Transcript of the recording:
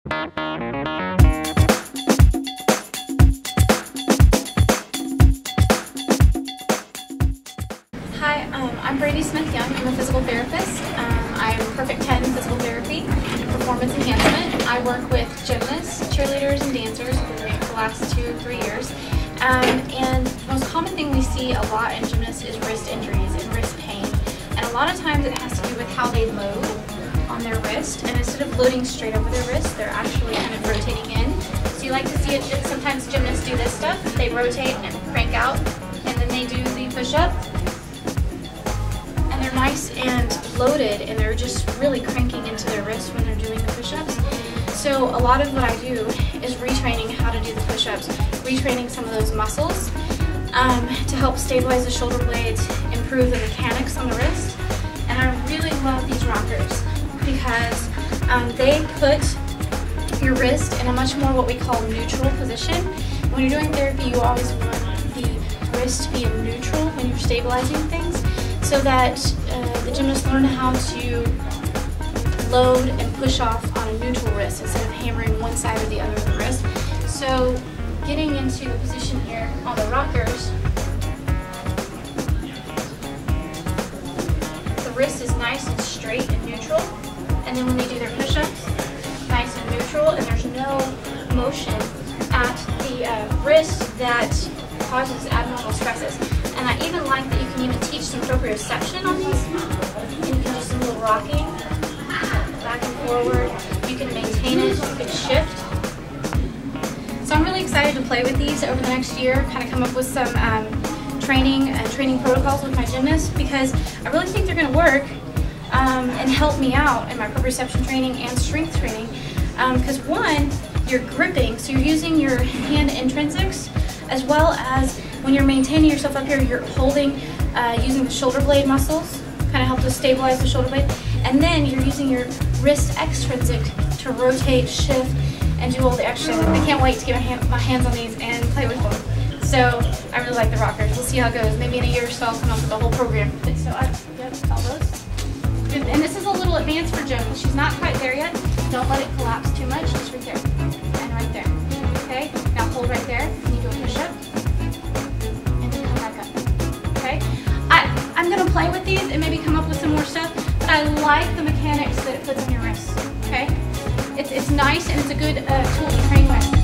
Hi, I'm Brady Smith-Young. I'm a physical therapist. I'm Perfect 10 Physical Therapy, Performance Enhancement. I work with gymnasts, cheerleaders, and dancers for the last 2 or 3 years. And the most common thing we see a lot in gymnasts is wrist injuries and wrist pain. And a lot of times it has to do with how they load on their wrist. And instead of loading straight over their wrist, they're actually kind of rotating in. So you like to see it, sometimes gymnasts do this stuff. They rotate and crank out, and then they do the push-up. And they're nice and loaded, and they're just really cranking into their wrist when they're doing the push-ups. So a lot of what I do is retraining how to do the push-ups, retraining some of those muscles to help stabilize the shoulder blades, improve the mechanics on the wrist. And I really love these rockers because they put your wrist in a much more what we call neutral position. When you're doing therapy, you always want the wrist to be in neutral when you're stabilizing things, so that the gymnasts learn how to load and push off on a neutral wrist instead of hammering one side or the other of the wrist. So getting into the position here on the rockers, the wrist is nice and straight and neutral, and then when they do their push-ups, nice and neutral, and there's no motion at the wrist that causes abnormal stresses. And I even like that you can even teach some proprioception on these. And you can do some little rocking, back and forward. You can maintain it, you can shift. So I'm really excited to play with these over the next year, kind of come up with some training protocols with my gymnasts, because I really think they're going to work and help me out in my proprioception training and strength training. Because one, you're gripping, so you're using your hand intrinsics, as well as when you're maintaining yourself up here, you're holding, using the shoulder blade muscles, kind of help to stabilize the shoulder blade. And then you're using your wrist extrinsic to rotate, shift, and do all the exercises. I can't wait to get my hands on these and play with them. So I really like the rockers. We'll see how it goes. Maybe in a year or so I'll come up with the whole program. So yep, all those. And this is a little advanced for Joan. She's not quite there yet. Don't let it collapse too much. Just right there and right there. Okay? Now hold right there. And you do a push-up. And then come back up. Okay? I'm going to play with these and maybe come up with some more stuff. But I like the mechanics that it puts on your wrist. Okay? It's nice and it's a good tool to train with.